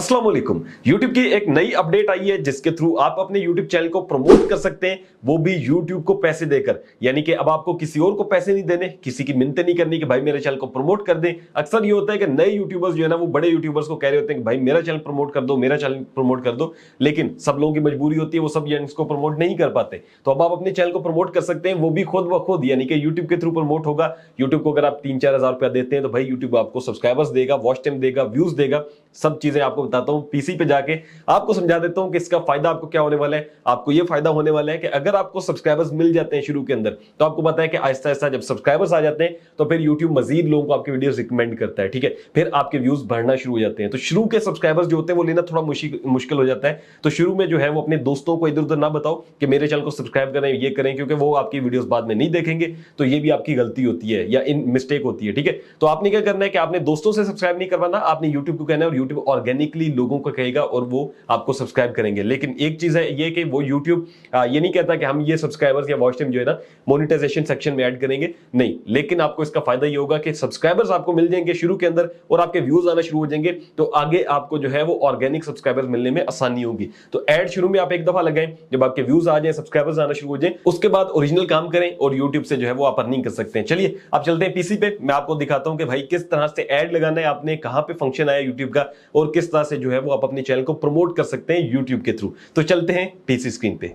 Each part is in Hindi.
अस्सलाम वालेकुम। YouTube की एक नई अपडेट आई है जिसके थ्रू आप अपने YouTube चैनल को प्रमोट कर सकते हैं, वो भी YouTube को पैसे देकर। यानी कि अब आपको किसी और को पैसे नहीं देने, किसी की मिन्नतें नहीं करनी कि भाई मेरे चैनल को प्रमोट कर दें। अक्सर ये होता है कि नए यूट्यूबर्स जो है ना वो बड़े यूट्यूबर्स को कह रहे होते हैं कि भाई मेरा चैनल प्रमोट कर दो, मेरा चैनल प्रमोट कर दो, लेकिन सब लोगों की मजबूरी होती है, वो सब इसको प्रमोट नहीं कर पाते। तो अब आप अपने चैनल को प्रमोट कर सकते हैं, वो भी खुद ब खुद, यानी कि YouTube के थ्रू प्रमोट होगा। YouTube को अगर आप 3-4 हजार रुपया देते हैं तो भाई YouTube आपको सब्सक्राइबर्स देगा, वॉच टाइम देगा, व्यूज देगा, सब चीजें आपको बताता हूं। पीसी पे जाके आपको समझा देता हूं कि इसका फायदा आपको क्या होने वाला है। आपको यह फायदा होने वाला है कि अगर आपको सब्सक्राइबर्स मिल जाते हैं शुरू के अंदर, तो आपको पता है कि आहिस्ता आहिस्ता जब सब्सक्राइबर्स आ जाते हैं तो फिर YouTube मजीद लोगों को आपके वीडियोस रिकमेंड करता है, ठीक है। फिर आपके व्यूज बढ़ना शुरू हो जाते हैं। तो शुरू के सब्सक्राइबर्स जो होते हैं वो लेना थोड़ा मुश्किल हो जाता है। तो शुरू में जो है वो अपने दोस्तों को इधर उधर ना बताओ कि मेरे चैनल को सब्सक्राइब करें, ये करें, क्योंकि वो आपकी वीडियोस बाद में नहीं देखेंगे। तो ये भी आपकी गलती होती है या इन मिस्टेक होती है, ठीक है। तो आपने क्या करना है कि आपने दोस्तों से सब्सक्राइब नहीं करवाना, आपने YouTube को कहना है और YouTube ऑर्गेनिकली लोगों को कहेगा और वो आपको सब्सक्राइब करेंगे। लेकिन एक चीज है ये कि वो YouTube ये नहीं कहता कि हम ये सब्सक्राइबर्स या वॉच टाइम जो है ना मोनेटाइजेशन सेक्शन में ऐड करेंगे, नहीं। लेकिन आपको इसका फायदा ये होगा कि सब्सक्राइबर्स आपको मिल जाएंगे शुरू के अंदर और आपके व्यूज आना शुरू हो जाएंगे। तो आगे आपको जो है वो ऑर्गेनिक सब्सक्राइबर्स मिलने में आसानी होगी। तो ऐड शुरू में आप एक दफा लगाएं, जब आपके व्यूज आ जाए, सब्सक्राइबर्स आना शुरू हो जाए, उसके बाद ओरिजिनल काम करें और YouTube से जो है वो आप अर्निंग कर सकते हैं। चलिए आप चलते हैं पीसी पे, मैं आपको दिखाता हूं कि भाई किस तरह से ऐड लगाना है, आपने कहां पे फंक्शन आया YouTube का और किस तरह से जो है वो आप अपने चैनल को प्रमोट कर सकते हैं YouTube के थ्रू। तो चलते हैं पीसी स्क्रीन पे।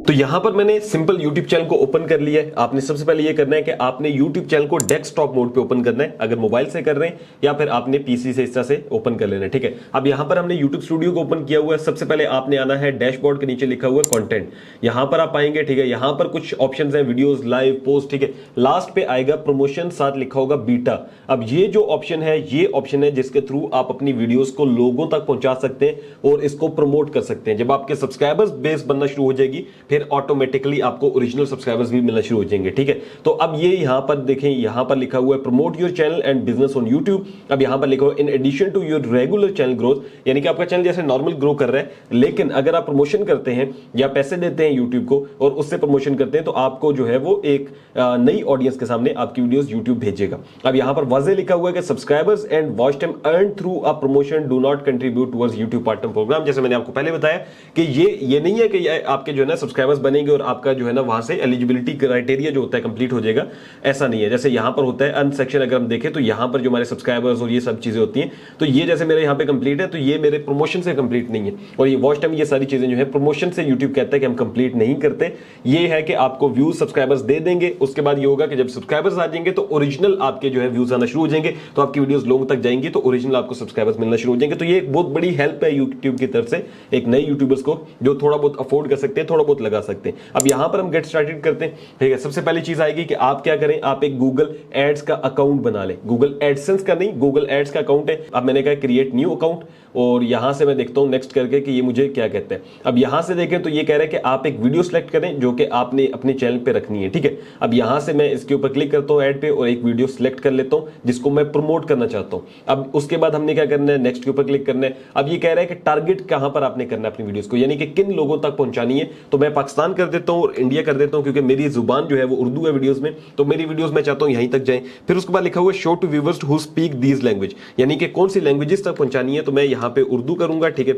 तो यहां पर मैंने सिंपल YouTube चैनल को ओपन कर लिया है। आपने सबसे पहले ये करना है कि आपने YouTube चैनल को डेस्कटॉप मोड पे ओपन करना है, अगर मोबाइल से कर रहे हैं, या फिर आपने पीसी से इस तरह से ओपन कर लेना है, ठीक है। अब यहां पर हमने YouTube स्टूडियो को ओपन किया हुआ है। सबसे पहले आपने आना है डैशबोर्ड के नीचे लिखा हुआ है कंटेंट, यहां पर आप आएंगे, ठीक है। यहां पर कुछ ऑप्शंस हैं, वीडियोस, लाइव, पोस्ट, ठीक है। लास्ट पे आएगा प्रमोशन, साथ लिखा होगा बीटा। अब ये जो ऑप्शन है, ये ऑप्शन है जिसके थ्रू आप अपनी वीडियोस को लोगों तक पहुंचा सकते हैं और इसको प्रमोट कर सकते हैं। जब आपके सब्सक्राइबर्स बेस बनना शुरू हो जाएगी, फिर ऑटोमेटिकली आपको ओरिजिनल सब्सक्राइबर्स भी मिलना शुरू हो जाएंगे, ठीक है। तो अब ये यहां पर देखें, यहां पर लिखा हुआ है promote your channel and business on YouTube। अब यहां पर लिखा हुआ in addition to your regular channel growth, यानी कि आपका चैनल जैसे नॉर्मल ग्रो कर रहा है, लेकिन अगर आप प्रमोशन करते हैं या पैसे देते हैं YouTube को और उससे प्रमोशन करते हैं, तो आपको जो है वो एक नई ऑडियंस के सामने आपकी वीडियोस YouTube भेजेगा। अब यहां पर वाज़ेह लिखा हुआ है कि subscribers and watch time earn through a promotion do not contribute towards YouTube partner program. जैसे मैंने आपको पहले बताया कि ये नहीं है कि आपके जो है ना सब्सक्राइबर्स बनेंगे और आपका जो है ना वहां से एलिजिबिलिटी क्राइटेरिया जो होता है कंप्लीट हो जाएगा, ऐसा नहीं है। जैसे यहां पर होता है अर्न सेक्शन, अगर हम देखें तो यहां पर जो हमारे सब्सक्राइबर्स और ये सब चीजें होती हैं, तो ये जैसे मेरे यहां पे कंप्लीट है, तो ये मेरे प्रमोशन से कंप्लीट नहीं है। और ये वॉच टाइम, ये सारी चीजें जो है प्रमोशन से YouTube कहता है कि हम कंप्लीट नहीं करते। ये है कि आपको व्यूज सब्सक्राइबर्स दे देंगे, उसके बाद ये होगा कि जब सब्सक्राइबर्स आ जाएंगे तो ओरिजिनल आपके जो है व्यूज आना शुरू हो जाएंगे, तो आपकी वीडियोस लोगों तक जाएंगी, तो ओरिजिनल आपको सब्सक्राइबर्स मिलना शुरू हो जाएंगे। तो ये एक बहुत बड़ी हेल्प है YouTube की तरफ से एक नए यूट्यूबर्स को, जो थोड़ा बहुत अफोर्ड कर सकते हैं, थोड़ा बहुत लगा सकते हैं। अब यहां पर हम गेट स्टार्टेड करते हैं, ठीक है। सबसे पहली चीज आएगी कि आप क्या करें, आप एक गूगल एड्स का अकाउंट बना लें। गूगल एडसेंस का नहीं, गूगल एड्स का अकाउंट है। अब मैंने कहा क्रिएट न्यू अकाउंट, और यहां से मैं देखता हूं नेक्स्ट करके कि ये मुझे क्या कहते हैं। अब यहां से देखें तो ये कह रहा है कि आप एक वीडियो सेलेक्ट करें जो कि आपने अपने चैनल पे रखनी है, ठीक है। अब यहां से मैं इसके ऊपर क्लिक करता हूं ऐड पे और एक वीडियो सेलेक्ट कर लेता हूं जिसको मैं प्रमोट करना चाहता हूं। अब उसके बाद हमने क्या करना है, नेक्स्ट के ऊपर क्लिक करना है। अब ये कह रहा है कि टारगेट कहां पर आपने करना है अपनी वीडियोस को, यानी कि किन लोगों तक पहुंचानी है। तो मैं पाकिस्तान कर देता हूं और इंडिया कर देता हूं, क्योंकि मेरी जुबान जो है वो उर्दू है वीडियोस में, तो मेरी वीडियोस मैं चाहता हूं यहीं तक जाएं। फिर उसके बाद लिखा हुआ है show to viewers who speak these language, यानी कि कौन सी लैंग्वेजेस तक पहुंचानी है। तो मैं यहां पे उर्दू करूंगा, ठीक है,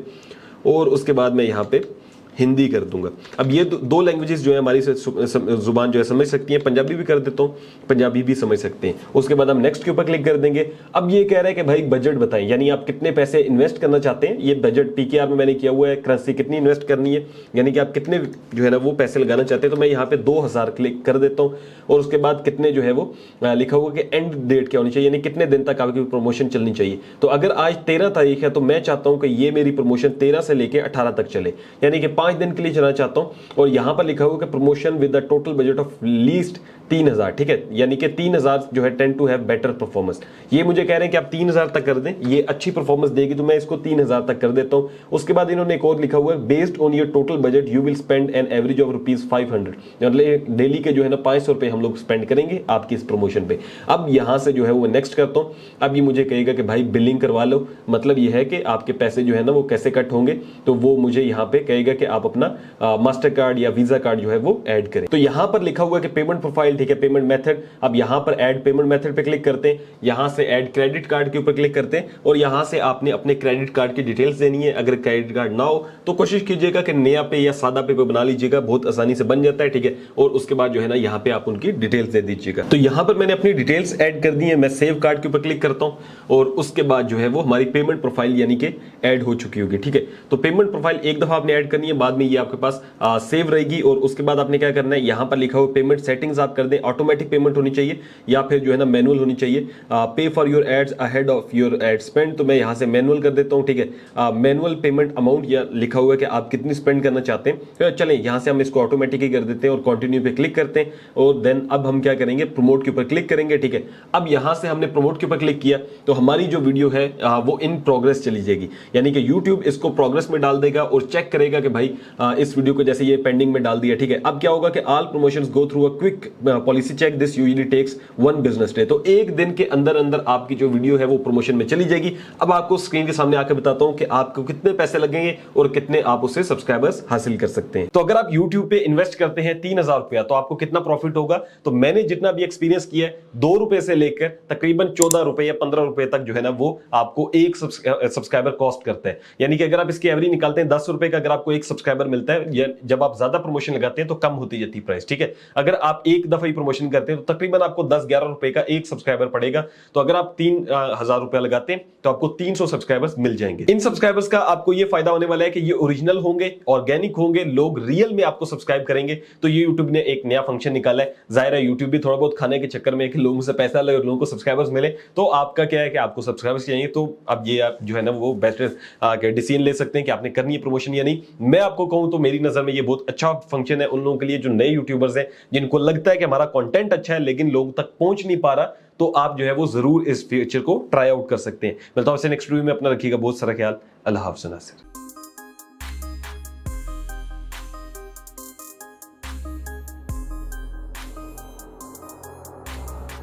और उसके बाद मैं यहां पे हिंदी कर दूंगा। अब ये दो लैंग्वेजेस जो है हमारी जुबान जो है समझ सकती है। पंजाबी भी कर देता हूं, पंजाबी भी समझ सकते हैं। उसके बाद हम नेक्स्ट के ऊपर क्लिक कर देंगे। अब ये कह रहा है कि भाई बजट बताएं, यानी आप कितने पैसे इन्वेस्ट करना चाहते हैं। ये बजट पीकेआर में मैंने किया हुआ है, करेंसी कितनी इन्वेस्ट करनी है, यानी कि आप कितने जो है ना वो पैसे लगाना चाहते हैं। तो मैं यहाँ पे 2000 क्लिक कर देता हूँ और उसके बाद कितने जो है वो लिखा हुआ कि एंड डेट क्या होनी चाहिए, यानी कितने दिन तक आपकी प्रमोशन चलनी चाहिए। तो अगर आज 13 तारीख है तो मैं चाहता हूं कि ये मेरी प्रमोशन 13 से लेकर 18 तक चले, यानी कि 5 दिन के लिए चलना चाहता हूं। और यहां पर लिखा हुआ कि promotion with the total budget of least 3000, ठीक है, यानी कि 3000 जो है tend to have better performance. ये मुझे कह रहे हैं कि आप 3000 तक कर दें, ये अच्छी परफॉर्मेंस देगी, तो मैं इसको 3000 तक कर देता हूं। उसके बाद इन्होंने एक और लिखा हुआ है based on your total budget you will spend an average of ₹500, मतलब डेली के जो है ना 500 रुपए हम लोग स्पेंड करेंगे आपकी इस प्रमोशन पे। अब यहां से जो है वो नेक्स्ट करता हूं। अब ये मुझे कहेगा कि भाई बिलिंग करवा लो, मतलब ये है कि आपके पैसे जो है ना वो कैसे कट होंगे। तो वो मुझे यहाँ पे कहेगा कि आप अपना मास्टर कार्ड या वीजा कार्ड जो है वो ऐड करें। तो यहां पर लिखा हुआ है कि पेमेंट प्रोफाइल प्रोफाइल, ठीक है, पेमेंट मेथड। अब यहां पर ऐड पेमेंट मेथड पे क्लिक करते हैं, यहां से ऐड क्रेडिट कार्ड के ऊपर क्लिक करते हैं और यहां से आपने अपने क्रेडिट कार्ड की डिटेल्स देनी है। अगर क्रेडिट कार्ड ना हो तो कोशिश कीजिएगा कि नया पे या सादा पे बना लीजिएगा, बहुत आसानी से बन जाता है, ठीक है। और उसके बाद जो है ना यहाँ पे आप उनकी डिटेल्स दे दीजिएगा। तो यहां पर मैंने अपनी डिटेल्स ऐड कर दी है, मैं सेव कार्ड के ऊपर क्लिक करता हूं और उसके बाद जो है वो हमारी पेमेंट प्रोफाइल यानी कि ऐड हो चुकी होगी, ठीक है। तो पेमेंट प्रोफाइल एक दफा आपने ऐड करनी है, बाद में ये आपके पास सेव रहेगी और उसके बाद आपने क्या करना है, यहां पर लिखा हुआ पेमेंट सेटिंग्स आप कर दें, ऑटोमेटिक पेमेंट होनी चाहिए या फिर जो है ना मैनुअल होनी चाहिए। Pay for your ads ahead of your ad spend, तो मैं यहां से मैनुअल कर देता हूं, ठीक है। मैनुअल पेमेंट अमाउंट या लिखा हुआ है कि आप कितनी स्पेंड करना चाहते हैं। तो चलें यहां से हम इसको ऑटोमेटिक ही कर देते हैं और कंटिन्यू पे क्लिक करते हैं और देन अब हम क्या करेंगे, प्रमोट के ऊपर क्लिक करेंगे, ठीक है। अब यहां से हमने प्रमोट के ऊपर क्लिक किया तो हमारी जो वीडियो है वो इन प्रोग्रेस चली जाएगी, यानी कि यूट्यूब इसको प्रोग्रेस में डाल देगा और चेक करेगा कि भाई इस वीडियो को जैसे ये पेंडिंग में डाल दिया, ठीक है। अब क्या होगा कि all promotions go through a quick policy check, this usually takes 1 business day. तो एक दिन के अंदर अंदर आपकी जो वीडियो है वो प्रमोशन में चली जाएगी। अब आपको स्क्रीन के सामने आकर बताता हूं कि आपको कितने पैसे लगेंगे और कितने आप उससे सब्सक्राइबर्स हासिल कर सकते हैं। तो अगर आप YouTube पे इन्वेस्ट करते हैं 3000 रुपया तो आपको कितना प्रॉफिट होगा, तो मैंने जितना भी एक्सपीरियंस किया है 2 रुपए से लेकर तकरीबन 14 रुपए या 15 रुपए तक जो है ना वो आपको एक सब्सक्राइबर कॉस्ट करता है। यानी कि अगर आप इसकी एवरेज निकालते हैं 10 रुपए का अगर आपको एक सब्सक्राइबर मिलता है, या जब आप ज्यादा प्रमोशन लगाते हैं तो कम होती जाती है प्राइस, ठीक है। अगर आप एक दफा ही प्रमोशन करते हैं तो तकरीबन आपको 10-11 रुपए का एक सब्सक्राइबर पड़ेगा। तो अगर आप 3000 रुपया लगाते हैं तो आपको 300 सब्सक्राइबर्स मिल जाएंगे। इन सब्सक्राइबर्स का आपको ये फायदा होने वाला है कि ये ओरिजिनल होंगे, ऑर्गेनिक होंगे, लोग रियल में आपको सब्सक्राइब करेंगे। तो ये यूट्यूब ने एक नया फंक्शन निकाला है। जाहिर है यूट्यूब भी थोड़ा बहुत खाने के चक्कर में कि लोगों से पैसा ले और लोगों को सब्सक्राइबर्स मिले, तो आपका क्या है कि आपको सब्सक्राइबर्स चाहिए। तो अब ये आप जो है ना वो बेटर डिसीजन ले सकते हैं कि आपने करनी है प्रमोशन या नहीं। मैं आपको कहूं तो मेरी नजर में ये बहुत अच्छा फंक्शन है उन लोगों के लिए जो नए यूट्यूबर्स हैं, जिनको लगता है कि हमारा कंटेंट अच्छा है लेकिन लोगों तक पहुंच नहीं पा रहा, तो आप जो है वो जरूर इस फीचर को ट्राई आउट कर सकते हैं। मिलता हूं आपसे नेक्स्ट वीडियो में, अपना रखिएगा बहुत सारा ख्याल। अल्लाह हाफ़िज़ नासिर।